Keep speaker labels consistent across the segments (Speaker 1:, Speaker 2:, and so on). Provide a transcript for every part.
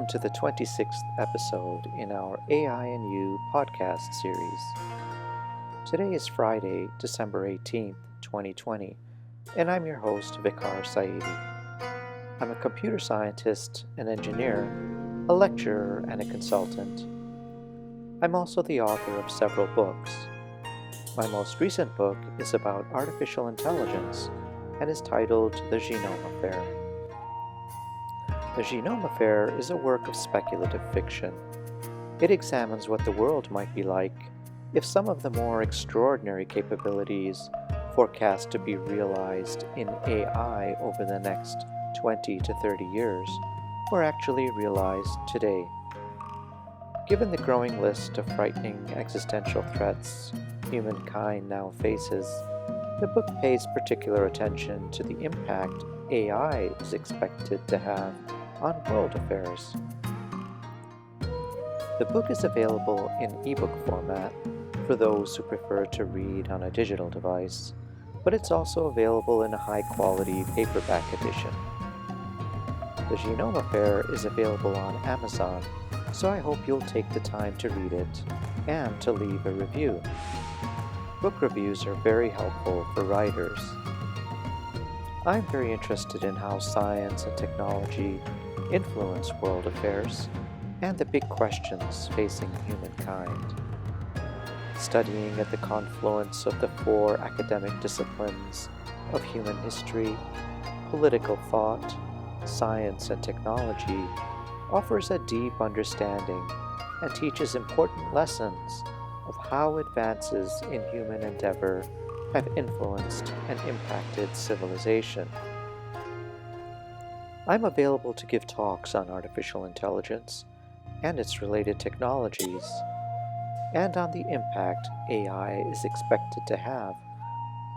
Speaker 1: Welcome to the 26th episode in our AI and You podcast series. Today is Friday, December 18th, 2020, and I'm your host, Vicar Saidi. I'm a computer scientist, an engineer, a lecturer, and a consultant. I'm also the author of several books. My most recent book is about artificial intelligence and is titled The Genome Affair. The Genome Affair is a work of speculative fiction. It examines what the world might be like if some of the more extraordinary capabilities forecast to be realized in AI over the next 20 to 30 years were actually realized today. Given the growing list of frightening existential threats humankind now faces, the book pays particular attention to the impact AI is expected to have on world affairs. The book is available in ebook format for those who prefer to read on a digital device, but it's also available in a high-quality paperback edition. The Genome Affair is available on Amazon, so I hope you'll take the time to read it and to leave a review. Book reviews are very helpful for writers. I'm very interested in how science and technology influence world affairs and the big questions facing humankind. Studying at the confluence of the four academic disciplines of human history, political thought, science, and technology offers a deep understanding and teaches important lessons of how advances in human endeavor have influenced and impacted civilization. I'm available to give talks on artificial intelligence and its related technologies, and on the impact AI is expected to have,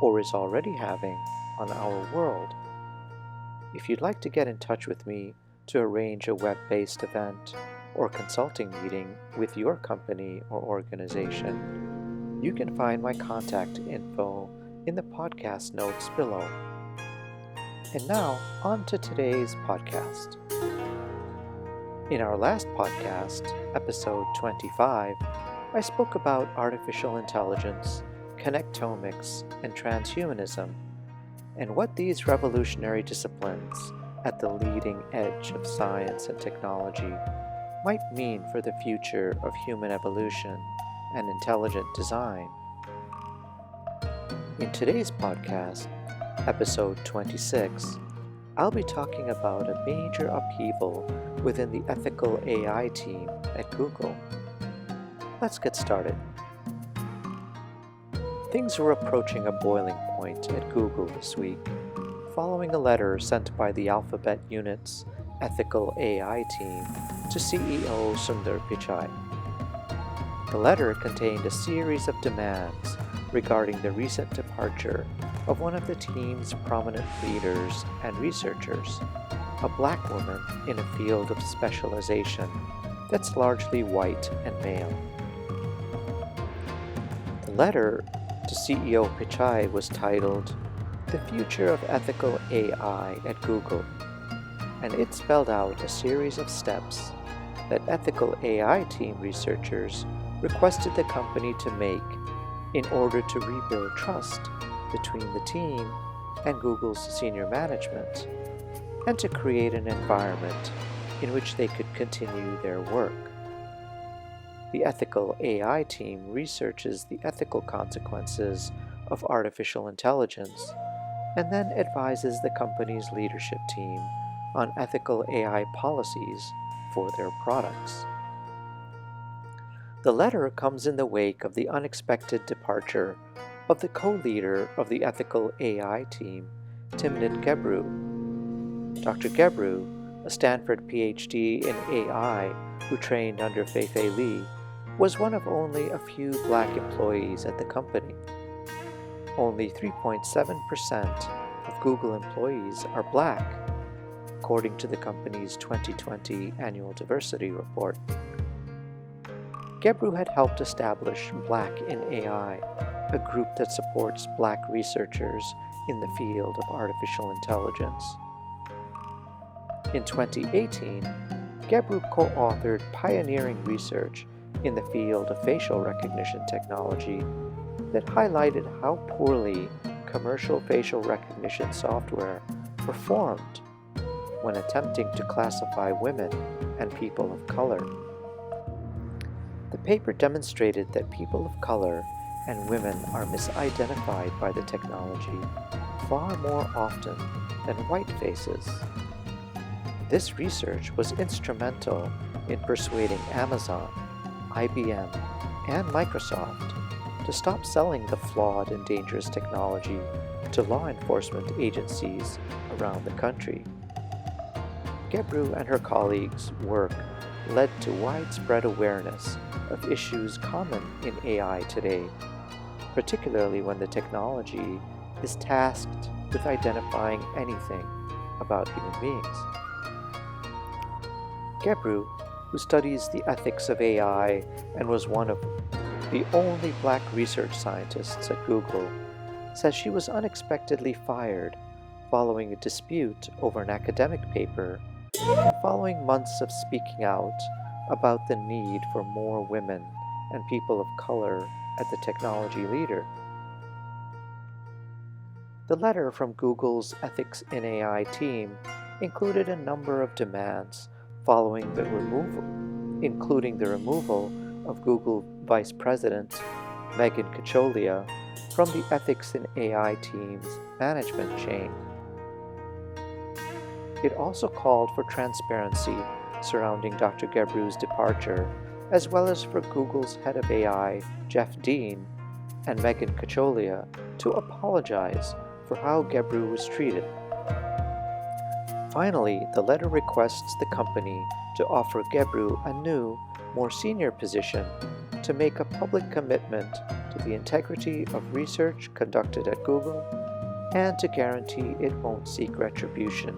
Speaker 1: or is already having, on our world. If you'd like to get in touch with me to arrange a web-based event or consulting meeting with your company or organization, you can find my contact info in the podcast notes below. And now, on to today's podcast. In our last podcast, episode 25, I spoke about artificial intelligence, connectomics, and transhumanism, and what these revolutionary disciplines at the leading edge of science and technology might mean for the future of human evolution and intelligent design. In today's podcast, episode 26, I'll be talking about a major upheaval within the ethical AI team at Google. Let's get started. Things were approaching a boiling point at Google this week, following a letter sent by the Alphabet Unit's ethical AI team to CEO Sundar Pichai. The letter contained a series of demands regarding the recent departure of one of the team's prominent leaders and researchers, a black woman in a field of specialization that's largely white and male. The letter to CEO Pichai was titled "The Future of Ethical AI at Google," and it spelled out a series of steps that ethical AI team researchers requested the company to make in order to rebuild trust between the team and Google's senior management, and to create an environment in which they could continue their work. The ethical AI team researches the ethical consequences of artificial intelligence and then advises the company's leadership team on ethical AI policies for their products. The letter comes in the wake of the unexpected departure of the co-leader of the ethical AI team, Timnit Gebru. Dr. Gebru, a Stanford PhD in AI who trained under Fei-Fei Li, was one of only a few black employees at the company. Only 3.7% of Google employees are black, according to the company's 2020 annual diversity report. Gebru had helped establish Black in AI, a group that supports black researchers in the field of artificial intelligence. In 2018, Gebru co-authored pioneering research in the field of facial recognition technology that highlighted how poorly commercial facial recognition software performed when attempting to classify women and people of color. The paper demonstrated that people of color and women are misidentified by the technology far more often than white faces. This research was instrumental in persuading Amazon, IBM, and Microsoft to stop selling the flawed and dangerous technology to law enforcement agencies around the country. Gebru and her colleagues' work led to widespread awareness of issues common in AI today, particularly when the technology is tasked with identifying anything about human beings. Gebru, who studies the ethics of AI and was one of the only black research scientists at Google, says she was unexpectedly fired following a dispute over an academic paper and following months of speaking out about the need for more women and people of color at the technology leader. The letter from Google's Ethics in AI team included a number of demands following the removal, including the removal of Google Vice President Megan Cacholia from the Ethics in AI team's management chain. It also called for transparency surrounding Dr. Gebru's departure, as well as for Google's head of AI, Jeff Dean, and Megan Cacholia to apologize for how Gebru was treated. Finally, the letter requests the company to offer Gebru a new, more senior position to make a public commitment to the integrity of research conducted at Google and to guarantee it won't seek retribution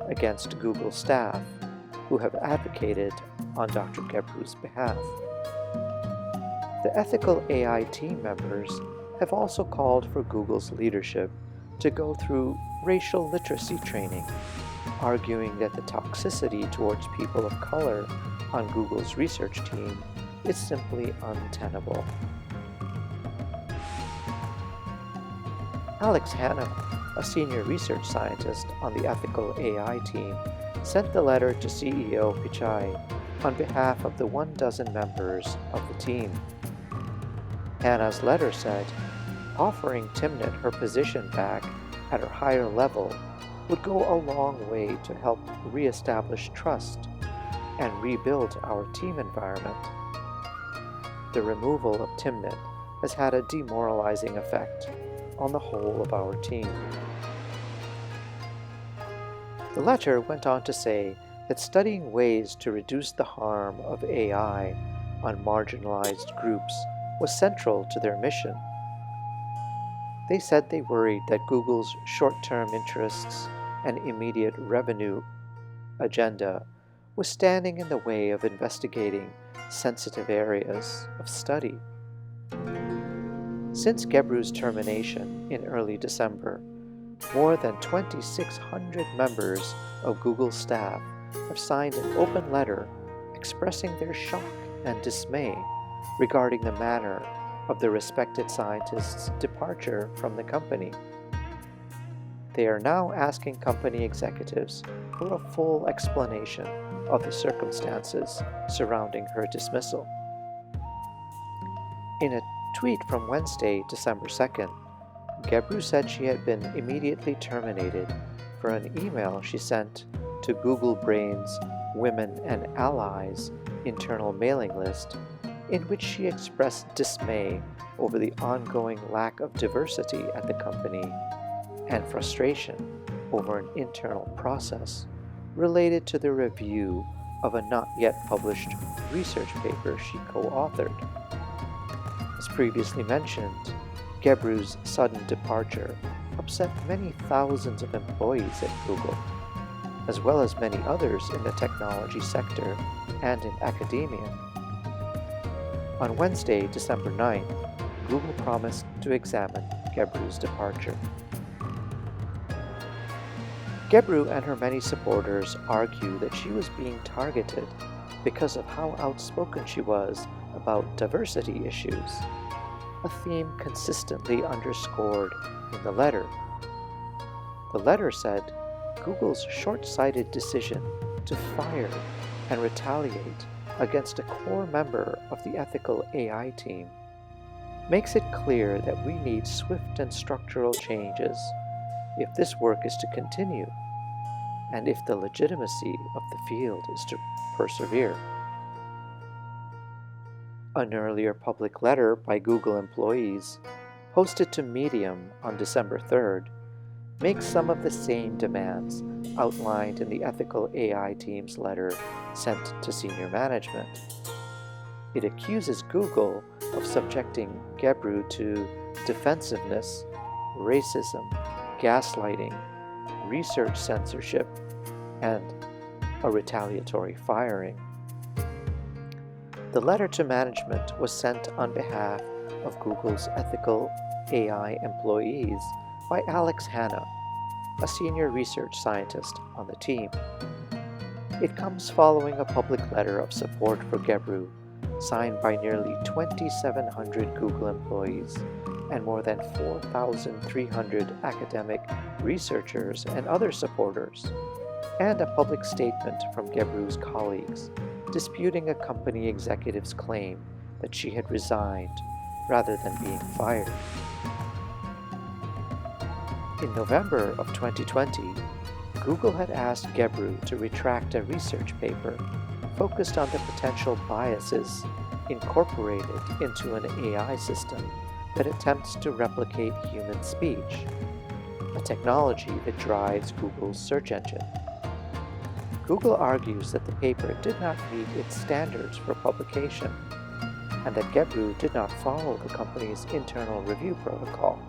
Speaker 1: against Google staff who have advocated on Dr. Gebru's behalf. The ethical AI team members have also called for Google's leadership to go through racial literacy training, arguing that the toxicity towards people of color on Google's research team is simply untenable. Alex Hannah, a senior research scientist on the ethical AI team, sent the letter to CEO Pichai on behalf of the 12 members of the team. Hannah's letter said, offering Timnit her position back at her higher level would go a long way to help reestablish trust and rebuild our team environment. The removal of Timnit has had a demoralizing effect on the whole of our team. The letter went on to say that studying ways to reduce the harm of AI on marginalized groups was central to their mission. They said they worried that Google's short-term interests and immediate revenue agenda was standing in the way of investigating sensitive areas of study. Since Gebru's termination in early December, more than 2,600 members of Google staff have signed an open letter expressing their shock and dismay regarding the manner of the respected scientist's departure from the company. They are now asking company executives for a full explanation of the circumstances surrounding her dismissal. In a tweet from Wednesday, December 2nd, Gebru said she had been immediately terminated for an email she sent to Google Brain's Women and Allies internal mailing list, in which she expressed dismay over the ongoing lack of diversity at the company and frustration over an internal process related to the review of a not yet published research paper she co-authored. As previously mentioned, Gebru's sudden departure upset many thousands of employees at Google, as well as many others in the technology sector and in academia. On Wednesday, December 9th, Google promised to examine Gebru's departure. Gebru and her many supporters argue that she was being targeted because of how outspoken she was about diversity issues, a theme consistently underscored in the letter. The letter said Google's short-sighted decision to fire and retaliate against a core member of the ethical AI team makes it clear that we need swift and structural changes if this work is to continue and if the legitimacy of the field is to persevere. An earlier public letter by Google employees, posted to Medium on December 3rd, makes some of the same demands outlined in the ethical AI team's letter sent to senior management. It accuses Google of subjecting Gebru to defensiveness, racism, gaslighting, research censorship, and a retaliatory firing. The letter to management was sent on behalf of Google's ethical AI employees by Alex Hanna, a senior research scientist on the team. It comes following a public letter of support for Gebru, signed by nearly 2,700 Google employees and more than 4,300 academic researchers and other supporters, and a public statement from Gebru's colleagues disputing a company executive's claim that she had resigned rather than being fired. In November of 2020, Google had asked Gebru to retract a research paper focused on the potential biases incorporated into an AI system that attempts to replicate human speech, a technology that drives Google's search engine. Google argues that the paper did not meet its standards for publication, and that Gebru did not follow the company's internal review protocol.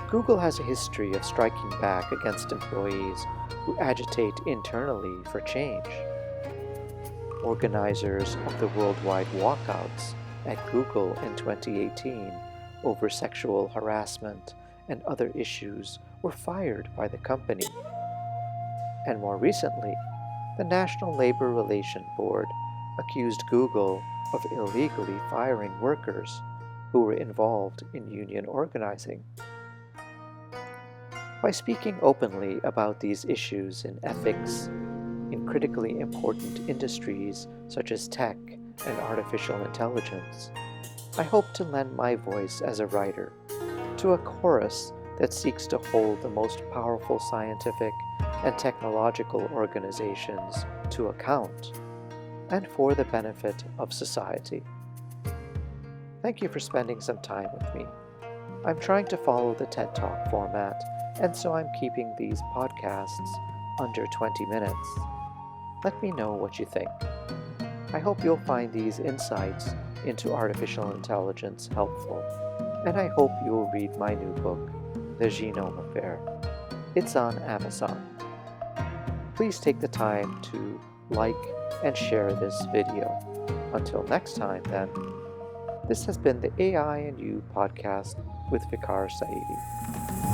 Speaker 1: Google has a history of striking back against employees who agitate internally for change. Organizers of the worldwide walkouts at Google in 2018 over sexual harassment and other issues were fired by the company. And more recently, the National Labor Relations Board accused Google of illegally firing workers who were involved in union organizing. By speaking openly about these issues in ethics, in critically important industries such as tech and artificial intelligence, I hope to lend my voice as a writer to a chorus that seeks to hold the most powerful scientific and technological organizations to account, and for the benefit of society. Thank you for spending some time with me. I'm trying to follow the TED Talk format, and so I'm keeping these podcasts under 20 minutes. Let me know what you think. I hope you'll find these insights into artificial intelligence helpful, and I hope you will read my new book, The Genome Affair. It's on Amazon. Please take the time to like and share this video. Until next time, then, this has been the AI and You podcast with Vicar Saidi.